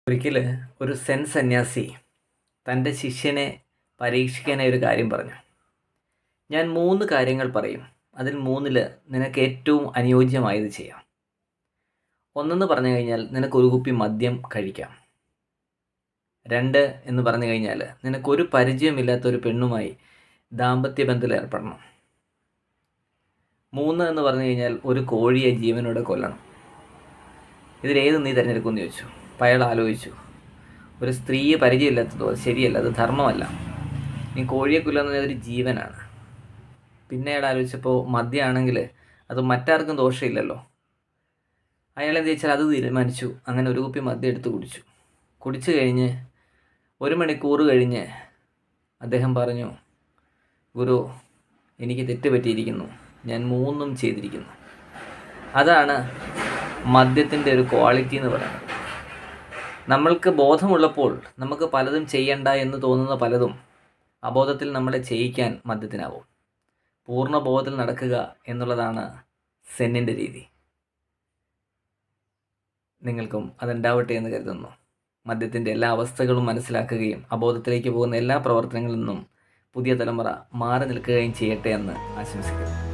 ഒരിക്കൽ ഒരു സെൻ സന്യാസി തൻ്റെ ശിഷ്യനെ പരീക്ഷിക്കാനായി ഒരു കാര്യം പറഞ്ഞു. ഞാൻ 3 കാര്യങ്ങൾ പറയും, അതിൽ 3-ൽ നിനക്ക് ഏറ്റവും അനുയോജ്യമായത് ചെയ്യാം. ഒന്നെന്ന് പറഞ്ഞു കഴിഞ്ഞാൽ നിനക്കൊരു കുപ്പി മദ്യം കഴിക്കാം. 2 എന്ന് പറഞ്ഞു കഴിഞ്ഞാൽ നിനക്കൊരു പരിചയമില്ലാത്ത ഒരു പെണ്ണുമായി ദാമ്പത്യ ബന്ധത്തിൽ ഏർപ്പെടണം. 3 എന്ന് പറഞ്ഞു കഴിഞ്ഞാൽ ഒരു കോഴിയെ ജീവനോടെ കൊല്ലണം. ഇതിലേത് നീ തിരഞ്ഞെടുക്കുമെന്ന് ചോദിച്ചു. അപ്പോൾ അയാൾ ആലോചിച്ചു. ഒരു സ്ത്രീയെ പരിചയമില്ലാത്തതോ അത് ശരിയല്ല, അത് ധർമ്മമല്ല. നീ കോഴിയെ കൊല്ലുന്നത് അതൊരു ജീവനാണ്. പിന്നെ അയാൾ ആലോചിച്ചപ്പോൾ മദ്യമാണെങ്കിൽ അത് മറ്റാർക്കും ദോഷമില്ലല്ലോ. അയാൾ എന്ത് വെച്ചാൽ അത് തീരുമാനിച്ചു. അങ്ങനെ ഒരു കുപ്പി മദ്യം എടുത്ത് കുടിച്ചു കഴിഞ്ഞ് 1 മണിക്കൂർ കഴിഞ്ഞ് അദ്ദേഹം പറഞ്ഞു, ഗുരു, എനിക്ക് തെറ്റ് പറ്റിയിരിക്കുന്നു, ഞാൻ 3ഉം ചെയ്തിരിക്കുന്നു. അതാണ് മദ്യത്തിൻ്റെ ഒരു ക്വാളിറ്റി എന്ന് പറയുന്നത്. നമ്മൾക്ക് ബോധമുള്ളപ്പോൾ നമുക്ക് പലതും ചെയ്യണ്ട എന്ന് തോന്നുന്ന പലതും അബോധത്തിൽ നമ്മളെ ചെയ്യിക്കാൻ മദ്യത്തിനാവും. പൂർണ്ണ ബോധത്തിൽ നടക്കുക എന്നുള്ളതാണ് സെന്നിൻ്റെ രീതി. നിങ്ങൾക്കും അതുണ്ടാവട്ടെ എന്ന് കരുതുന്നു. മദ്യത്തിൻ്റെ എല്ലാ അവസ്ഥകളും മനസ്സിലാക്കുകയും അബോധത്തിലേക്ക് പോകുന്ന എല്ലാ പ്രവർത്തനങ്ങളിൽ നിന്നും പുതിയ തലമുറ മാറി നിൽക്കുകയും ചെയ്യട്ടെ എന്ന് ആശംസിക്കുന്നു.